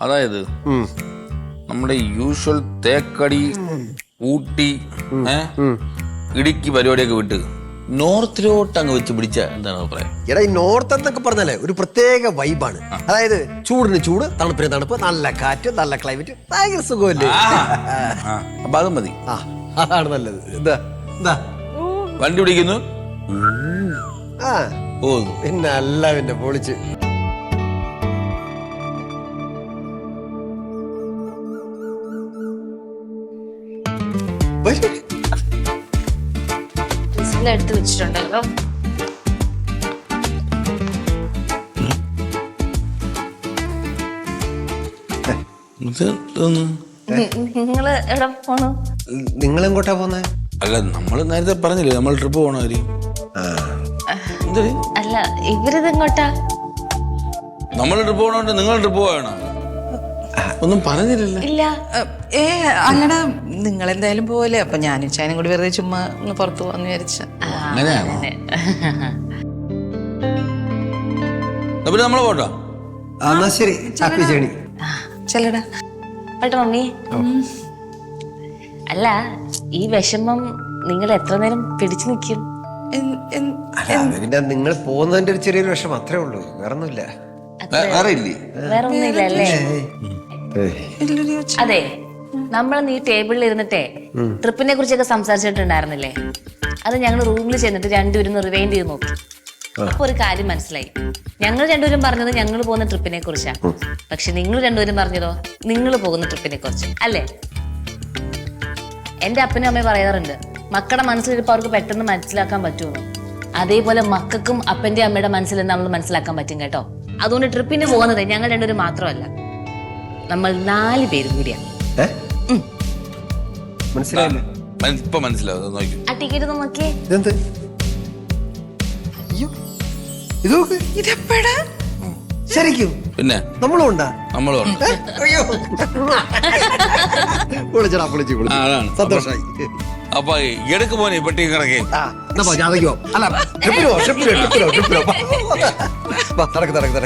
അതായത് നമ്മുടെ യൂഷ്വൽ തേക്കടി ഊട്ടി ഇടുക്കി പരിപാടിയൊക്കെ വിട്ട് നോർത്തിലോട്ട് അങ്ങ് വെച്ച് പിടിച്ച എന്താണ് അഭിപ്രായം? എടാ ഈ നോർത്ത് എന്നൊക്കെ പറഞ്ഞാലേ ഒരു പ്രത്യേക വൈബാണ്. അതായത് ചൂടിന് ചൂട്, തണുപ്പിന് തണുപ്പ്, നല്ല കാറ്റ്, നല്ല ക്ലൈമറ്റ്, ഭയങ്കര സുഖമല്ലേ? അപ്പൊ അത് മതി. ആ അതാണ് നല്ലത്. എന്താ എന്താ വണ്ടി പിടിക്കുന്നു ആ പോകുന്നു. പിന്നെ അല്ല പിന്നെ പൊളിച്ച്. എടുത്ത് വെച്ചിട്ടുണ്ടല്ലോ. നിങ്ങള് എവിടെ പോണു? നിങ്ങൾ എങ്ങോട്ടാ പോന്നെ? അല്ല നമ്മള് നേരത്തെ പറഞ്ഞില്ലേ നമ്മൾ ട്രിപ്പ് പോണ കാര്യം. അല്ല ഇവരിത് എങ്ങോട്ടാ? നമ്മൾ ട്രിപ്പ് പോകണോണ്ട് നിങ്ങൾ ട്രിപ്പ് പോകണോ? ഒന്നും പറഞ്ഞില്ലല്ലോ. ഇല്ല. അല്ലടാ നിങ്ങൾ എന്തായാലും പോവല്ലേ, അപ്പൊ ഞാനും ചായനും കൂടി വെറുതെ ചുമ്മാ ഒന്ന് പുറത്തു പോവാന്ന് വിചാരിച്ച. പിന്നെ നമ്മള് പോട്ടോ. എന്നാ ശരി, ഹാപ്പി ജേണി. ചെല്ലടാ കേട്ടോ മമ്മി. അല്ല ഈ വിഷമം നിങ്ങൾ എത്ര നേരം പിടിച്ചു നിൽക്കും? പിന്നെ നിങ്ങൾ പോകുന്നതിന്റെ ഒരു ചെറിയൊരു വിഷമം അത്രേ ഉള്ളൂ, വേറൊന്നുമില്ല. വേറെ ഇല്ലേ? വേറെ ഒന്നുമില്ല അല്ലേ? അതെ, നമ്മളന്ന് ഈ ടേബിളിൽ ഇരുന്നിട്ടേ ട്രിപ്പിനെ കുറിച്ചൊക്കെ സംസാരിച്ചിട്ടുണ്ടായിരുന്നില്ലേ? അത് ഞങ്ങൾ റൂമിൽ ചെന്നിട്ട് രണ്ടുപേരും റിവൈൻഡ് ചെയ്ത് നോക്കി. അപ്പൊ ഒരു കാര്യം മനസ്സിലായി. ഞങ്ങൾ രണ്ടുപേരും പറഞ്ഞത് ഞങ്ങൾ പോകുന്ന ട്രിപ്പിനെ കുറിച്ചാ, പക്ഷെ നിങ്ങൾ രണ്ടുപേരും പറഞ്ഞതോ നിങ്ങൾ പോകുന്ന ട്രിപ്പിനെ കുറിച്ച് അല്ലേ? എന്റെ അപ്പനും അമ്മയും പറയാറുണ്ട് മക്കളുടെ മനസ്സിലിരിപ്പ് അവർക്ക് പെട്ടെന്ന് മനസ്സിലാക്കാൻ പറ്റുമെന്ന്. അതേപോലെ മക്കൾക്കും അപ്പന്റെ അമ്മയുടെ മനസ്സിൽ നമ്മൾ മനസ്സിലാക്കാൻ പറ്റും കേട്ടോ. അതുകൊണ്ട് ട്രിപ്പിന് പോകുന്നത് ഞങ്ങൾ രണ്ടുപേരും മാത്രമല്ല, നമ്മൾ 4 പേരും കൂടിയാണ്. മനസ്സിലായില്ലേ? ഇപ്പൊ മനസ്സിലാവും. ആ ടിക്കറ്റ് നോക്കിയേ. ഇതെന്ത്? ഇത് നോക്ക്. ഇതെപ്പടാ? ശരിക്കും പിന്നെ നമ്മളും ഉണ്ടാ? നമ്മളും അയ്യോ പൊളിച്ചടാ, പൊളിച്ചു പൊളിച്ചു. അതാണ് സന്തോഷമായി. അപ്പൊ എടുക്ക് പോനെ പെട്ടി കിടക്കേ. അല്ല ട്രിപ്പിലോ ട്രിപ്പിലോ ട്രിപ്പിലോ നടക്ക് നടക്ക് നടക്ക്.